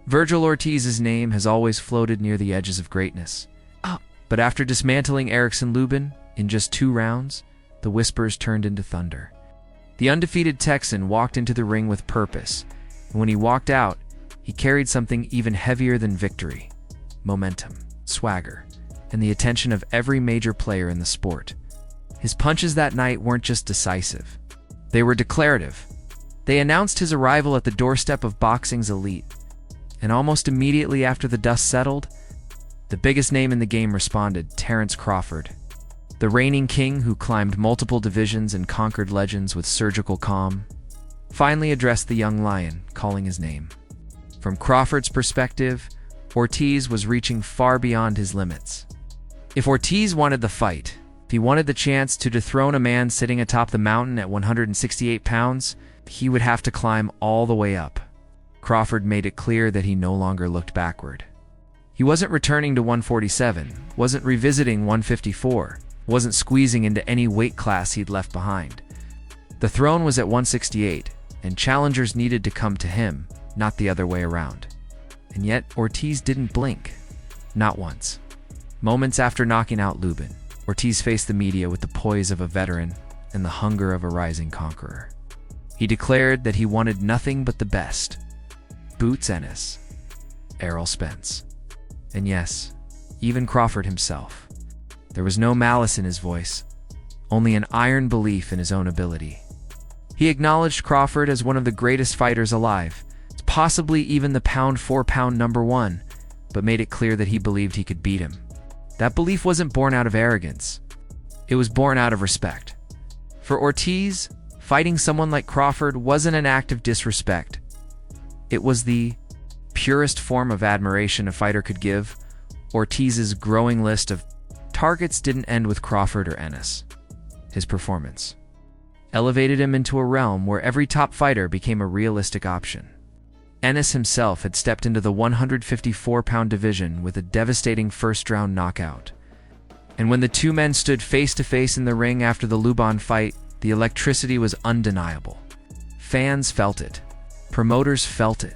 Virgil Ortiz's name has always floated near the edges of greatness. But after dismantling Erickson Luben in just 2 rounds, the whispers turned into thunder. The undefeated Texan walked into the ring with purpose, and when he walked out, he carried something even heavier than victory: momentum, swagger, and the attention of every major player in the sport. His punches that night weren't just decisive. They were declarative. They announced his arrival at the doorstep of boxing's elite. And almost immediately after the dust settled, the biggest name in the game responded: Terence Crawford. The reigning king, who climbed multiple divisions and conquered legends with surgical calm, finally addressed the young lion, calling his name. From Crawford's perspective, Ortiz was reaching far beyond his limits. If Ortiz wanted the fight, if he wanted the chance to dethrone a man sitting atop the mountain at 168 pounds, he would have to climb all the way up. Crawford made it clear that he no longer looked backward. He wasn't returning to 147, wasn't revisiting 154, wasn't squeezing into any weight class he'd left behind. The throne was at 168, and challengers needed to come to him, not the other way around. And yet, Ortiz didn't blink. Not once. Moments after knocking out Luben, Ortiz faced the media with the poise of a veteran and the hunger of a rising conqueror. He declared that he wanted nothing but the best. Boots Ennis, Errol Spence, and yes, even Crawford himself. There was no malice in his voice, only an iron belief in his own ability. He acknowledged Crawford as one of the greatest fighters alive, possibly even the pound-for-pound #1, but made it clear that he believed he could beat him. That belief wasn't born out of arrogance. It was born out of respect. For Ortiz, fighting someone like Crawford wasn't an act of disrespect. It was the purest form of admiration a fighter could give. Ortiz's growing list of targets didn't end with Crawford or Ennis. His performance elevated him into a realm where every top fighter became a realistic option. Ennis himself had stepped into the 154-pound division with a devastating first-round knockout. And when the two men stood face-to-face in the ring after the Luben fight, the electricity was undeniable. Fans felt it. Promoters felt it.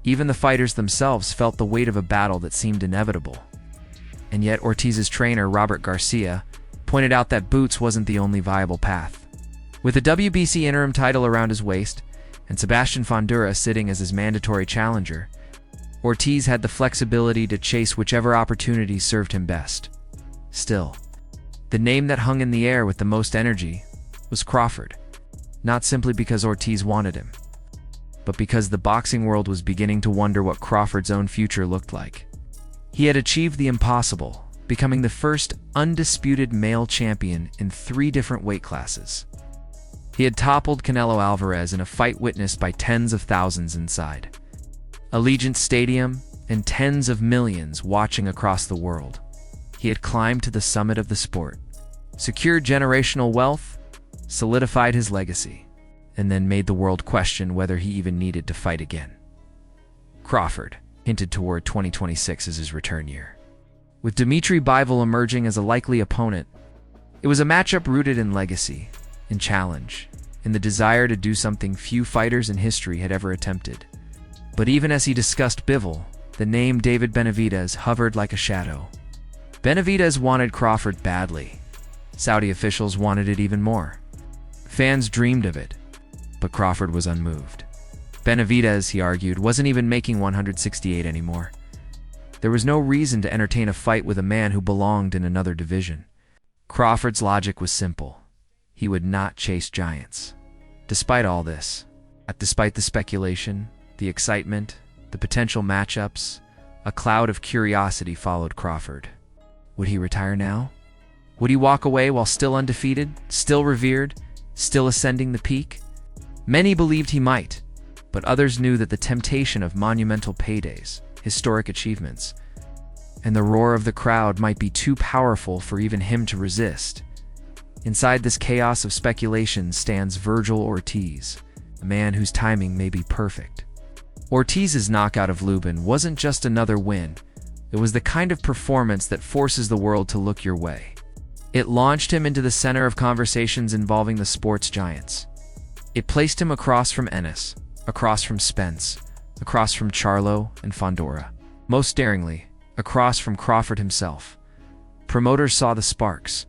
Even the fighters themselves felt the weight of a battle that seemed inevitable. And yet Ortiz's trainer, Robert Garcia, pointed out that Boots wasn't the only viable path. With the WBC interim title around his waist, and Sebastian Fundora sitting as his mandatory challenger, Ortiz had the flexibility to chase whichever opportunity served him best. Still, the name that hung in the air with the most energy was Crawford, not simply because Ortiz wanted him, but because the boxing world was beginning to wonder what Crawford's own future looked like. He had achieved the impossible, becoming the first undisputed male champion in 3 different weight classes. He had toppled Canelo Alvarez in a fight witnessed by tens of thousands inside Allegiant Stadium and tens of millions watching across the world. He had climbed to the summit of the sport, secured generational wealth, solidified his legacy, and then made the world question whether he even needed to fight again. Crawford hinted toward 2026 as his return year. With Dimitri Bivol emerging as a likely opponent, it was a matchup rooted in legacy, in challenge, in the desire to do something few fighters in history had ever attempted. But even as he discussed Bivol, the name David Benavidez hovered like a shadow. Benavidez wanted Crawford badly. Saudi officials wanted it even more. Fans dreamed of it, but Crawford was unmoved. Benavidez, he argued, wasn't even making 168 anymore. There was no reason to entertain a fight with a man who belonged in another division. Crawford's logic was simple. He would not chase giants. Despite all this, despite the speculation, the excitement, the potential matchups, a cloud of curiosity followed Crawford. Would he retire now? Would he walk away while still undefeated, still revered, still ascending the peak? Many believed he might, but others knew that the temptation of monumental paydays, historic achievements, and the roar of the crowd might be too powerful for even him to resist. Inside this chaos of speculation stands Virgil Ortiz, a man whose timing may be perfect. Ortiz's knockout of Luben wasn't just another win. It was the kind of performance that forces the world to look your way. It launched him into the center of conversations involving the sport's giants. It placed him across from Ennis, across from Spence, across from Charlo and Fondora. Most daringly, across from Crawford himself. Promoters saw the sparks.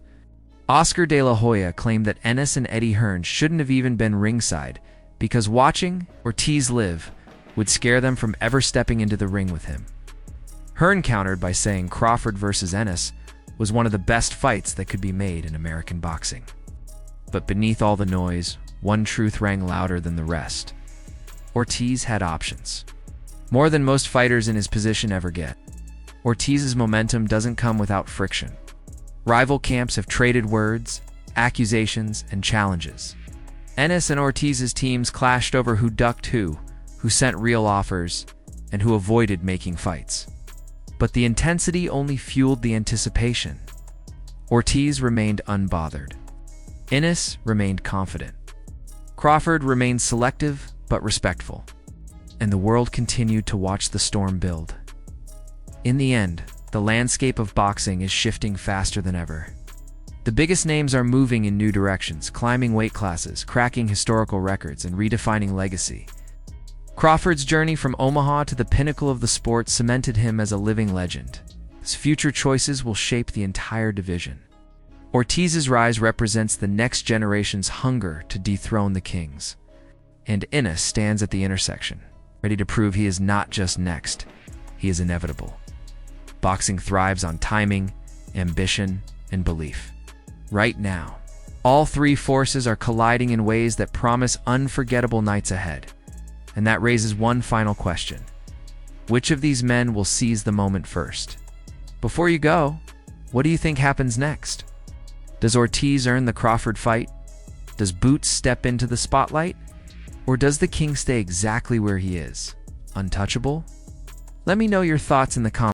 Oscar de la Hoya claimed that Ennis and Eddie Hearn shouldn't have even been ringside because watching Ortiz live would scare them from ever stepping into the ring with him. Hearn countered by saying Crawford versus Ennis was one of the best fights that could be made in American boxing. But beneath all the noise, one truth rang louder than the rest. Ortiz had options. More than most fighters in his position ever get. Ortiz's momentum doesn't come without friction. Rival camps have traded words, accusations, and challenges. Ennis and Ortiz's teams clashed over who ducked who sent real offers, and who avoided making fights. But the intensity only fueled the anticipation. Ortiz remained unbothered. Ennis remained confident. Crawford remained selective but respectful. And the world continued to watch the storm build. In the end, the landscape of boxing is shifting faster than ever. The biggest names are moving in new directions, climbing weight classes, cracking historical records, and redefining legacy. Crawford's journey from Omaha to the pinnacle of the sport cemented him as a living legend. His future choices will shape the entire division. Ortiz's rise represents the next generation's hunger to dethrone the kings. And Ennis stands at the intersection, ready to prove he is not just next, he is inevitable. Boxing thrives on timing, ambition, and belief. Right now, all three forces are colliding in ways that promise unforgettable nights ahead. And that raises one final question. Which of these men will seize the moment first? Before you go, what do you think happens next? Does Ortiz earn the Crawford fight? Does Boots step into the spotlight? Or does the king stay exactly where he is, untouchable? Let me know your thoughts in the comments.